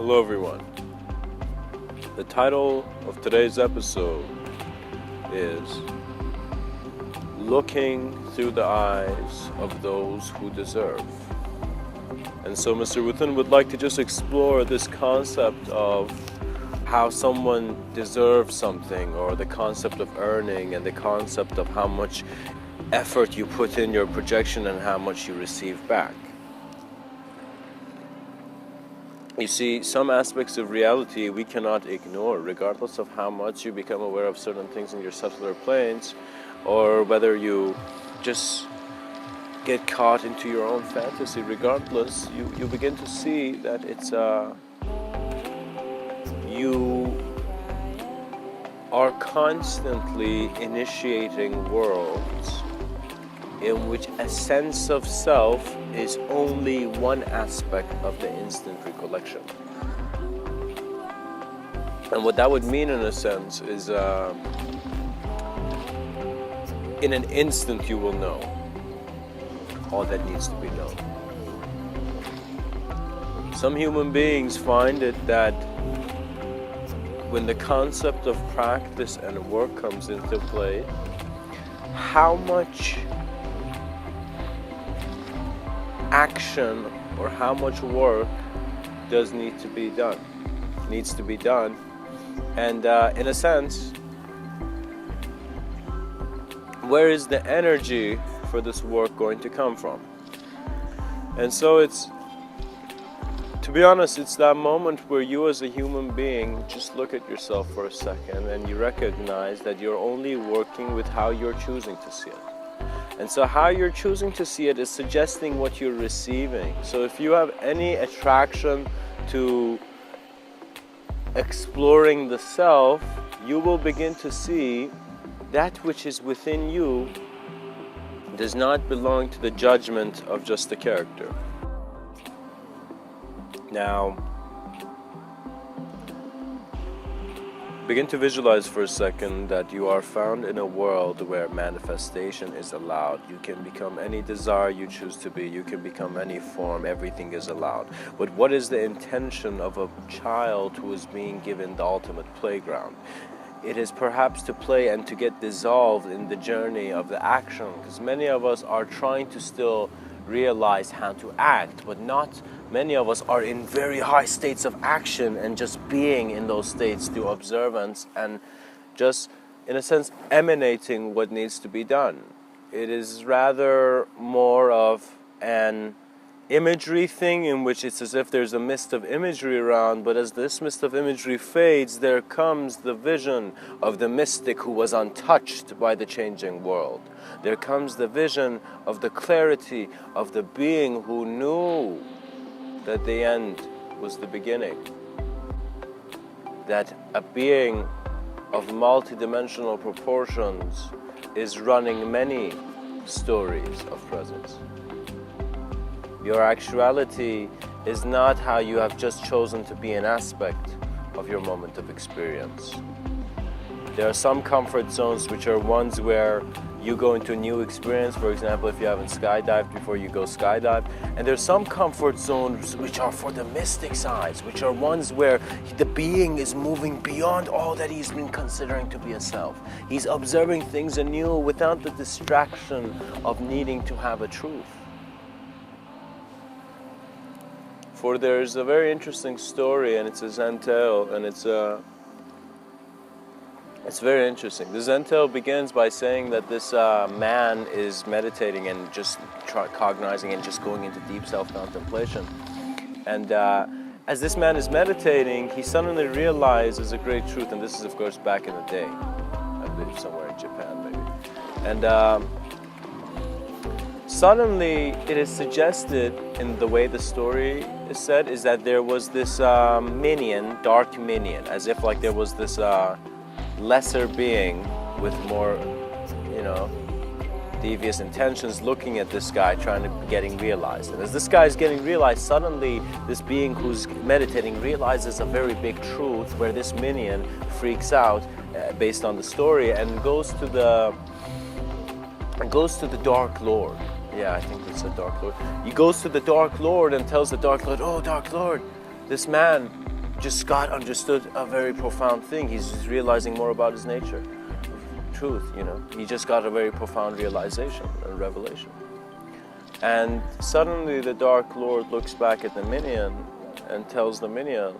Hello everyone. The title of today's episode is Looking Through the Eyes of Those Who Deserve. And so Mr. Within would like to just explore this concept of how someone deserves something, or the concept of earning, and the concept of how much effort you put in your projection and how much you receive back. You see, some aspects of reality we cannot ignore, regardless of how much you become aware of certain things in your subtler planes, or whether you just get caught into your own fantasy. Regardless, you begin to see that it's you are constantly initiating worlds in which a sense of self is only one aspect of the instant recollection. And what that would mean in a sense is in an instant you will know all that needs to be known. Some human beings find it that when the concept of practice and work comes into play, how much action or how much work needs to be done. And in a sense, where is the energy for this work going to come from? And so to be honest, it's that moment where you as a human being just look at yourself for a second and you recognize that you're only working with how you're choosing to see it. And so how you're choosing to see it is suggesting what you're receiving. So if you have any attraction to exploring the self, you will begin to see that which is within you does not belong to the judgment of just the character. Now, begin to visualize for a second that you are found in a world where manifestation is allowed. You can become any desire you choose to be. You can become any form. Everything is allowed. But what is the intention of a child who is being given the ultimate playground? It is perhaps to play and to get dissolved in the journey of the action, because many of us are trying to still realize how to act, but not many of us are in very high states of action and just being in those states through observance and just, in a sense, emanating what needs to be done. It is rather more of an imagery thing in which it's as if there's a mist of imagery around, but as this mist of imagery fades, there comes the vision of the mystic who was untouched by the changing world. There comes the vision of the clarity of the being who knew that the end was the beginning. That a being of multidimensional proportions is running many stories of presence. Your actuality is not how you have just chosen to be an aspect of your moment of experience. There are some comfort zones which are ones where you go into a new experience. For example, if you haven't skydived before, you go skydive. And there's some comfort zones which are for the mystic sides, which are ones where the being is moving beyond all that he's been considering to be a self. He's observing things anew without the distraction of needing to have a truth. For there's a very interesting story, and it's a Zen tale, and it's very interesting. The Zen tale begins by saying that this man is meditating and just cognizing and just going into deep self-contemplation. And as this man is meditating, he suddenly realizes a great truth, and this is, of course, back in the day. I believe somewhere in Japan, maybe. And suddenly, it is suggested in the way the story is said, is that there was this minion, dark minion, as if like there was this lesser being with more, devious intentions looking at this guy getting realized. And as this guy is getting realized, suddenly this being who's meditating realizes a very big truth where this minion freaks out based on the story and goes to the Dark Lord. Yeah, I think it's a Dark Lord. He goes to the Dark Lord and tells the Dark Lord, "Oh, Dark Lord, this man just got understood a very profound thing. He's just realizing more about his nature, truth, you know. He just got a very profound realization and revelation. And suddenly the Dark Lord looks back at the minion and tells the minion,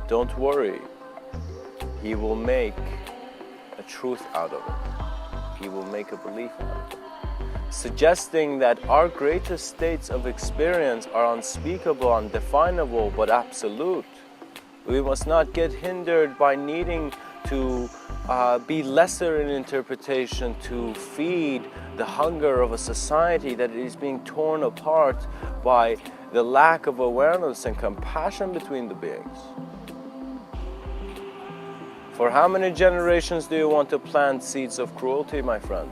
don't worry, he will make a truth out of it. He will make a belief out of it. Suggesting that our greatest states of experience are unspeakable, undefinable, but absolute. We must not get hindered by needing to be lesser in interpretation to feed the hunger of a society that is being torn apart by the lack of awareness and compassion between the beings. For how many generations do you want to plant seeds of cruelty, my friend?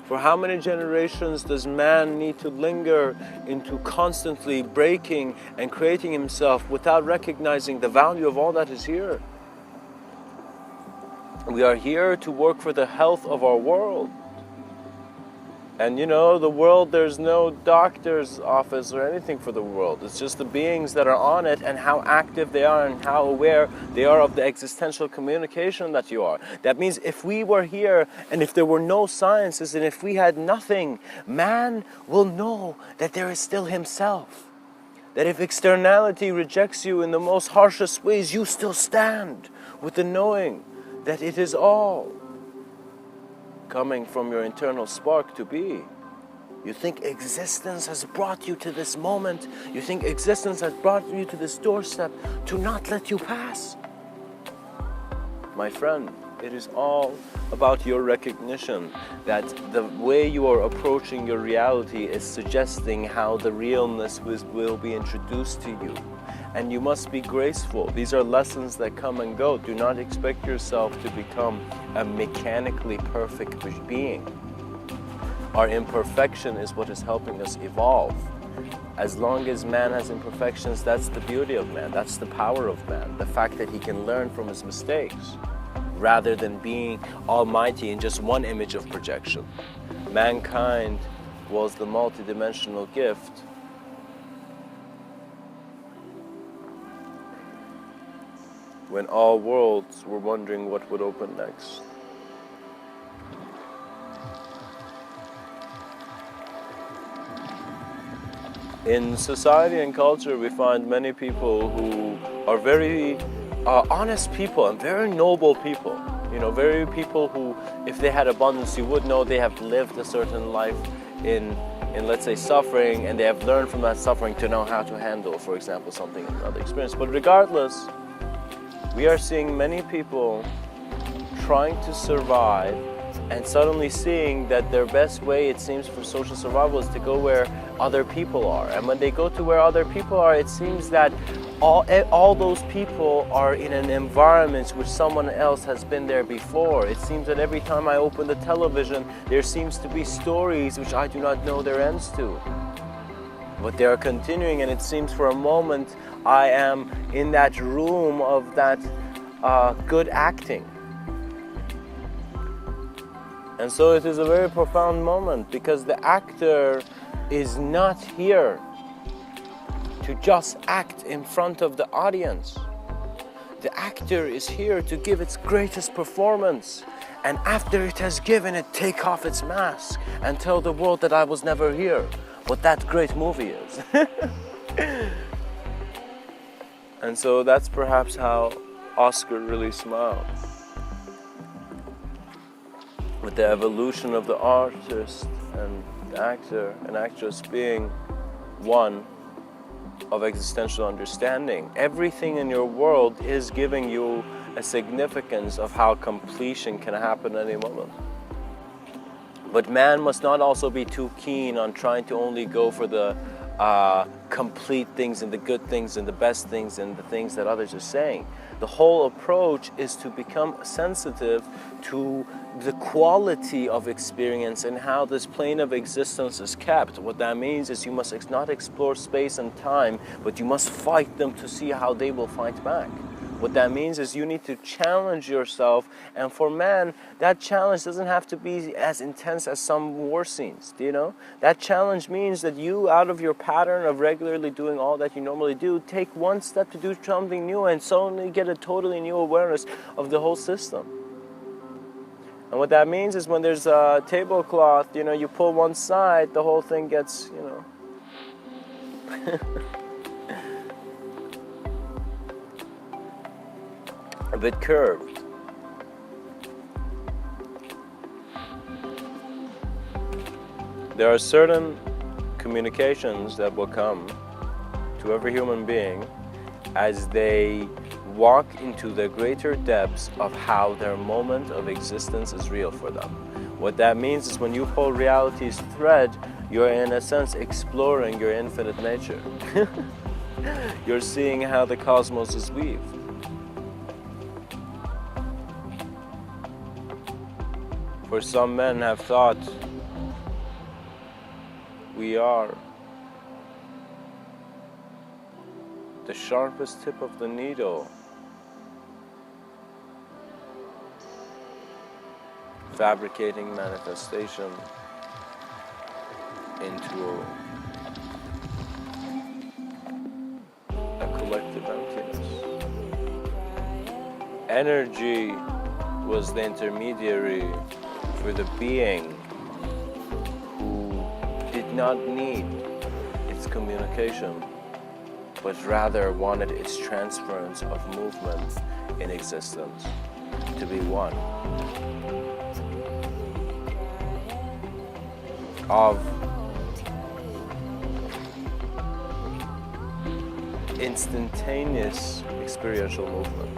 For how many generations does man need to linger into constantly breaking and creating himself without recognizing the value of all that is here? We are here to work for the health of our world. And you know, the world, there's no doctor's office or anything for the world. It's just the beings that are on it and how active they are and how aware they are of the existential communication that you are. That means if we were here and if there were no sciences and if we had nothing, man will know that there is still himself. That if externality rejects you in the most harshest ways, you still stand with the knowing that it is all coming from your internal spark to be. You think existence has brought you to this moment. You think existence has brought you to this doorstep to not let you pass. My friend, it is all about your recognition that the way you are approaching your reality is suggesting how the realness will be introduced to you. And you must be graceful. These are lessons that come and go. Do not expect yourself to become a mechanically perfect being. Our imperfection is what is helping us evolve. As long as man has imperfections, that's the beauty of man. That's the power of man. The fact that he can learn from his mistakes rather than being almighty in just one image of projection. Mankind was the multidimensional gift when all worlds were wondering what would open next. In society and culture, we find many people who are very honest people and very noble people. You know, very people who, if they had abundance, you would know they have lived a certain life in let's say, suffering, and they have learned from that suffering to know how to handle, for example, something in another experience. But regardless, we are seeing many people trying to survive and suddenly seeing that their best way, it seems, for social survival is to go where other people are. And when they go to where other people are, it seems that all those people are in an environment which someone else has been there before. It seems that every time I open the television, there seems to be stories which I do not know their ends to. But they are continuing, and it seems for a moment I am in that room of that good acting. And so it is a very profound moment, because the actor is not here to just act in front of the audience. The actor is here to give its greatest performance, and after it has given it, take off its mask and tell the world that I was never here, what that great movie is. And so that's perhaps how Oscar really smiled. With the evolution of the artist and the actor and actress being one of existential understanding. Everything in your world is giving you a significance of how completion can happen at any moment. But man must not also be too keen on trying to only go for the complete things and the good things and the best things and the things that others are saying. The whole approach is to become sensitive to the quality of experience and how this plane of existence is kept. What that means is you must not explore space and time, but you must fight them to see how they will fight back. What that means is you need to challenge yourself, and for man, that challenge doesn't have to be as intense as some war scenes, do you know? That challenge means that you, out of your pattern of regularly doing all that you normally do, take one step to do something new and suddenly get a totally new awareness of the whole system. And what that means is when there's a tablecloth, you know, you pull one side, the whole thing gets, you know, a bit curved. There are certain communications that will come to every human being as they walk into the greater depths of how their moment of existence is real for them. What that means is when you pull reality's thread, you're in a sense exploring your infinite nature. You're seeing how the cosmos is weaved. For some men have thought we are the sharpest tip of the needle, fabricating manifestation into a collective emptiness. Energy was the intermediary for the being who did not need its communication, but rather wanted its transference of movement in existence to be one, of instantaneous experiential movement.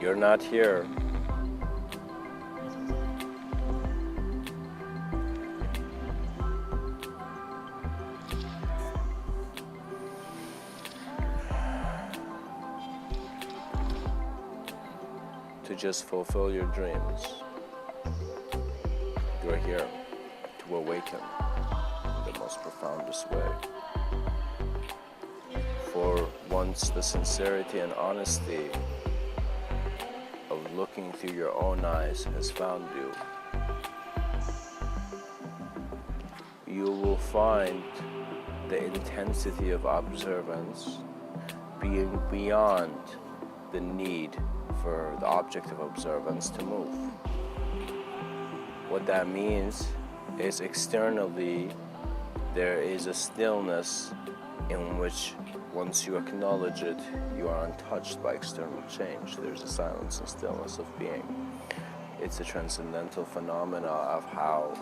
You're not here to just fulfill your dreams. You're here to awaken in the most profoundest way. For once the sincerity and honesty of looking through your own eyes has found you, you will find the intensity of observance being beyond the need for the object of observance to move. What that means is externally there is a stillness in which once you acknowledge it, you are untouched by external change. There's a silence and stillness of being. It's a transcendental phenomena of how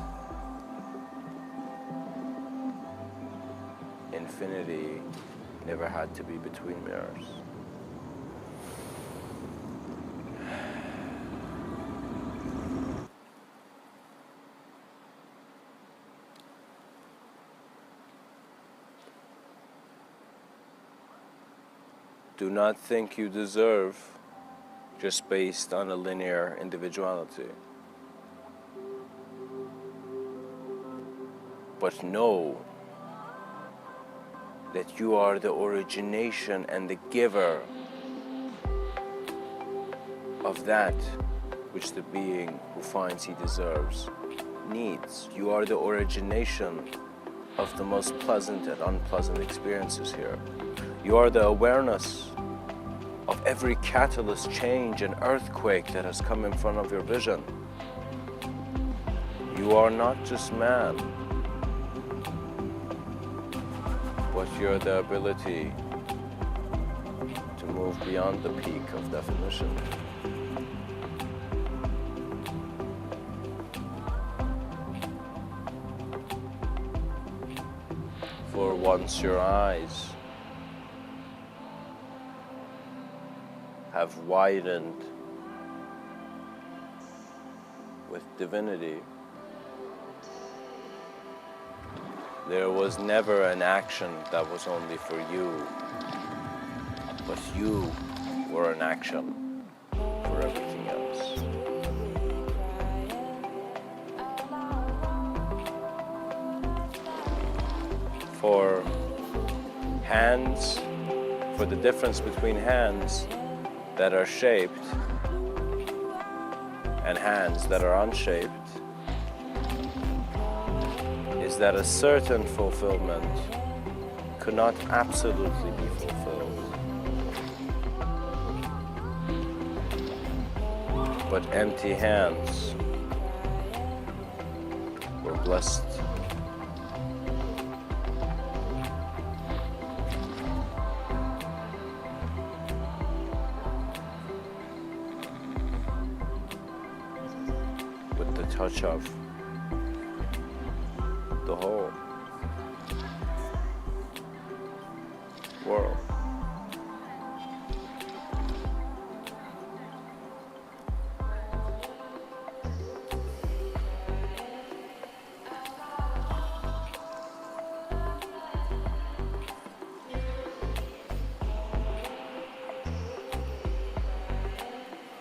infinity never had to be between mirrors. Do not think you deserve just based on a linear individuality. But know that you are the origination and the giver of that which the being who finds he deserves needs. You are the origination of the most pleasant and unpleasant experiences here. You are the awareness of every catalyst, change, and earthquake that has come in front of your vision. You are not just man, but you're the ability to move beyond the peak of definition. For once your eyes have widened with divinity, there was never an action that was only for you, but you were an action for everything else. for hands, for the difference between hands that are shaped and hands that are unshaped, is that a certain fulfillment could not absolutely be fulfilled, but empty hands were blessed. With the touch of the whole world.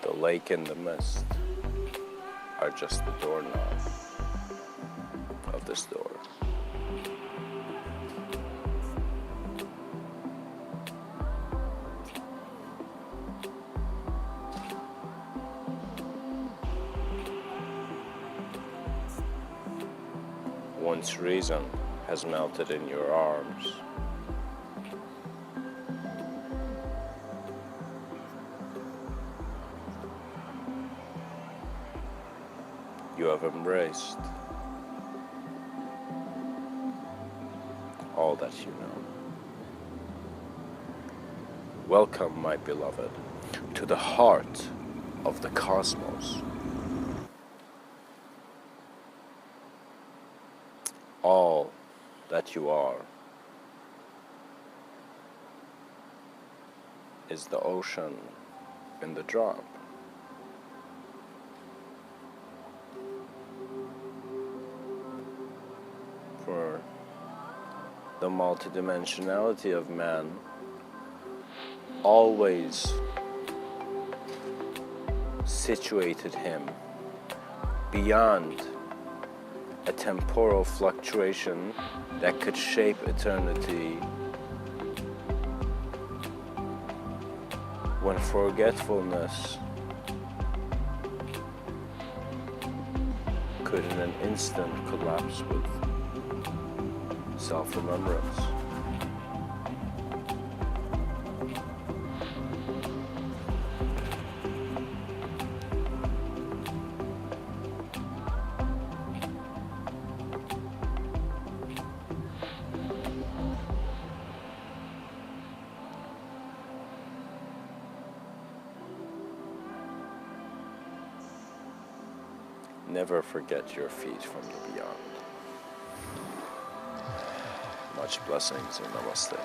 The lake and the mist are just the doorknob of this door. Once reason has melted in your arms, you have embraced all that you know. Welcome, my beloved, to the heart of the cosmos. All that you are is the ocean in the drop. For the multidimensionality of man always situated him beyond a temporal fluctuation that could shape eternity, when forgetfulness could in an instant collapse with self-remembrance. Never forget your feet from the beyond. Much blessings and namaste.